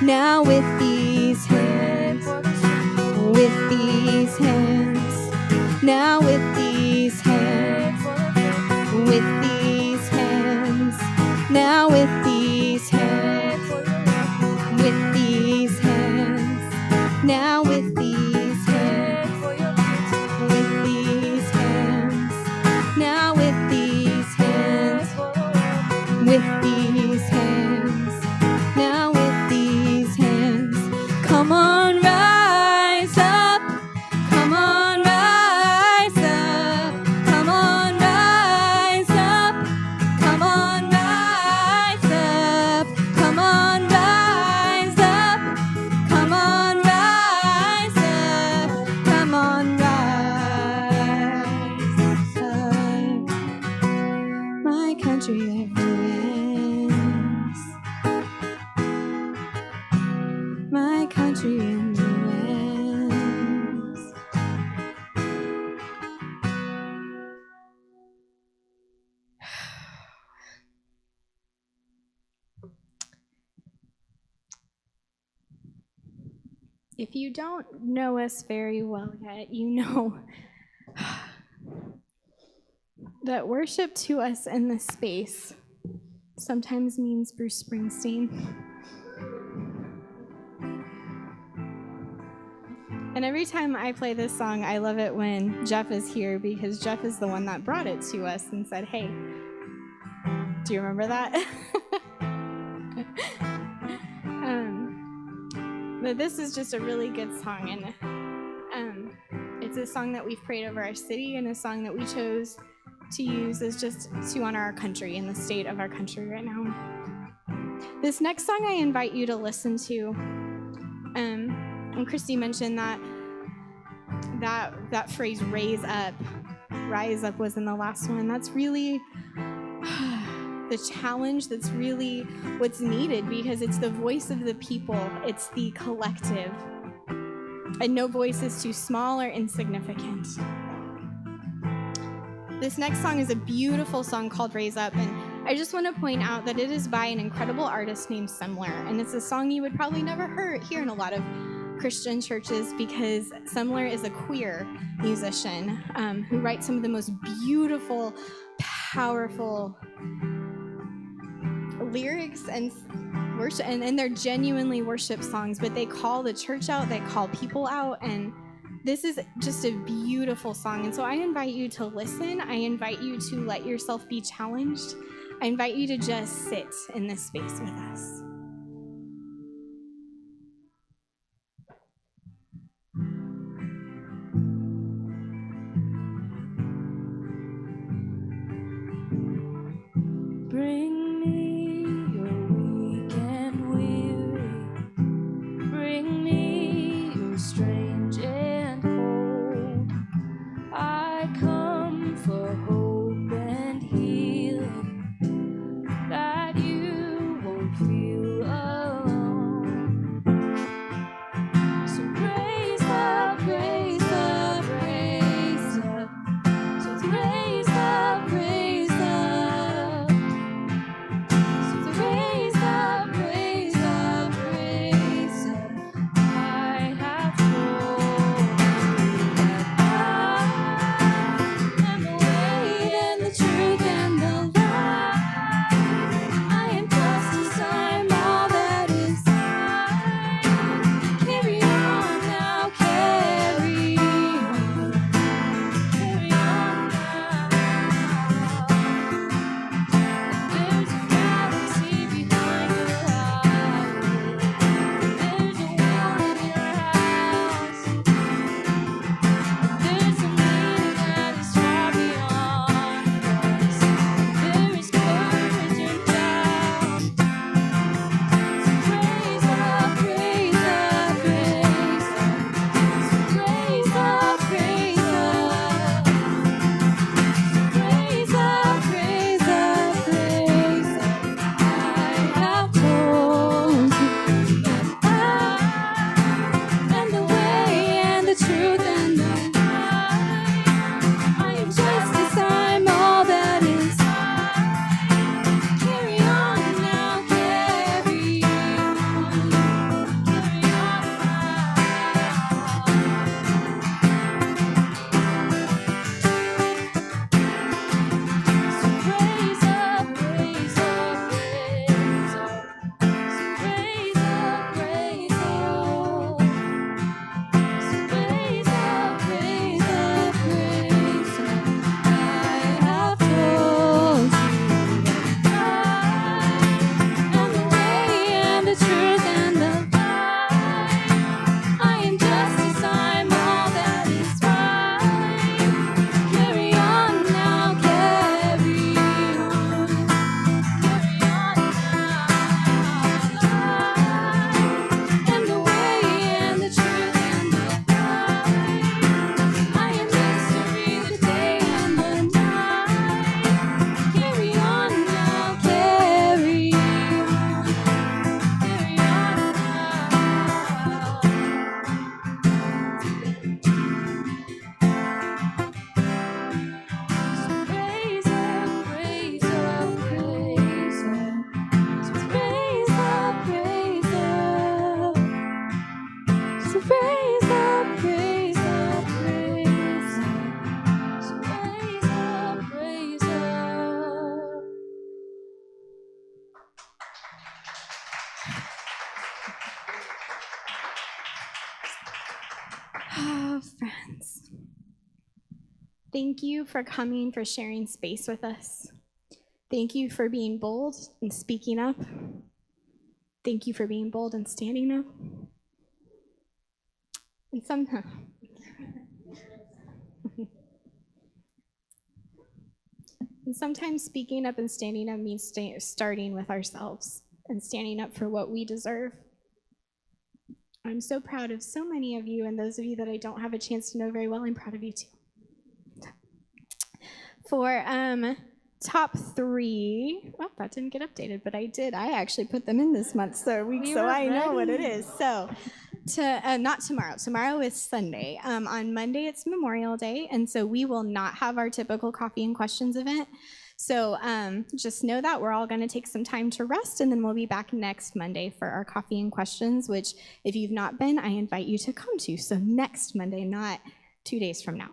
Now with these hands, with these hands, now with these hands, with these hands, now with these hands, with these hands, now with these hands, with these hands, now with these hands, with these hands, now with these hands. Come on, rise up. Come on, rise up. Come on, rise up. Come on, rise up. Come on, rise up. Come on, rise up. Come on, rise up. My country never ends. My country never ends. If you don't know us very well yet, you know that worship to us in this space sometimes means Bruce Springsteen. And every time I play this song, I love it when Jeff is here, because Jeff is the one that brought it to us and said, hey, do you remember that? But this is just a really good song, and it's a song that we've prayed over our city, and a song that we chose to use as just to honor our country and the state of our country right now. This next song I invite you to listen to, and Christy mentioned that phrase, rise up was in the last one. That's really the challenge. That's really what's needed, because it's the voice of the people. It's the collective. And no voice is too small or insignificant. This next song is a beautiful song called Raise Up, and I just want to point out that it is by an incredible artist named Semler, and it's a song you would probably never hear in a lot of Christian churches, because Semler is a queer musician who writes some of the most beautiful, powerful lyrics and worship, and they're genuinely worship songs, but they call the church out, they call people out, and this is just a beautiful song. And so I invite you to listen. I invite you to let yourself be challenged. I invite you to just sit in this space with us. Bring me your weak and weary. Bring me your strange and cold. I come for hope and healing that you won't feel Oh, friends. Thank you for coming, for sharing space with us. Thank you for being bold and speaking up. Thank you for being bold and standing up. And sometimes speaking up and standing up means starting with ourselves and standing up for what we deserve. I'm so proud of so many of you, and those of you that I don't have a chance to know very well, I'm proud of you too. For top 3, oh, that didn't get updated, but I did. I actually put them in this month, so I know what it is. So, not tomorrow. Tomorrow is Sunday. On Monday, it's Memorial Day, and so we will not have our typical coffee and questions event. So just know that we're all going to take some time to rest, and then we'll be back next Monday for our coffee and questions, which if you've not been, I invite you to come to. So next Monday, not 2 days from now.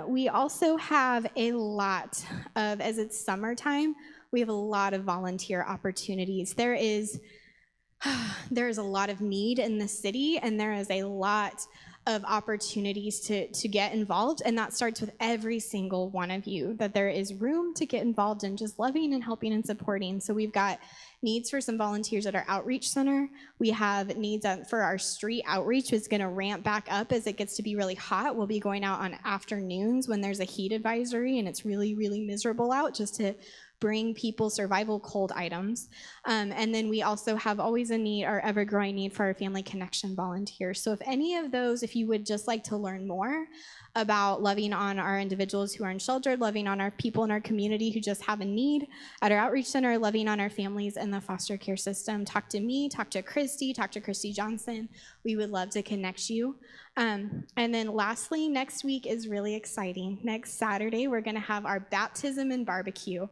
We also have a lot of, as it's summertime, we have a lot of volunteer opportunities. There is a lot of need in the city, and there is a lot of opportunities to get involved, and that starts with every single one of you, that there is room to get involved in just loving and helping and supporting. So we've got needs for some volunteers at our outreach center. We have needs for our street outreach, which is going to ramp back up as it gets to be really hot. We'll be going out on afternoons when there's a heat advisory and it's really, really miserable out, just to bring people survival cold items. And then we also have always a need, our ever-growing need for our family connection volunteers. So if any of those, if you would just like to learn more about loving on our individuals who are unsheltered, loving on our people in our community who just have a need at our outreach center, loving on our families in the foster care system, talk to me, talk to Christy Johnson. We would love to connect you. And then lastly, next week is really exciting. Next Saturday, we're gonna have our baptism and barbecue.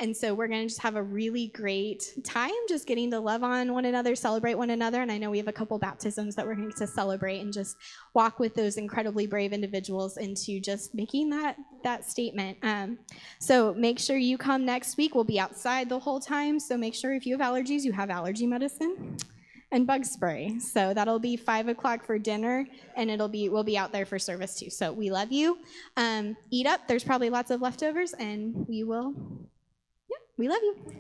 And so we're gonna just have a really great time just getting to love on one another, celebrate one another. And I know we have a couple baptisms that we're going to celebrate and just walk with those incredibly brave individuals into just making that statement. So make sure you come next week. We'll be outside the whole time. So make sure if you have allergies, you have allergy medicine and bug spray. So that'll be 5 o'clock for dinner, and we'll be out there for service too. So we love you. Eat up. There's probably lots of leftovers, and we love you.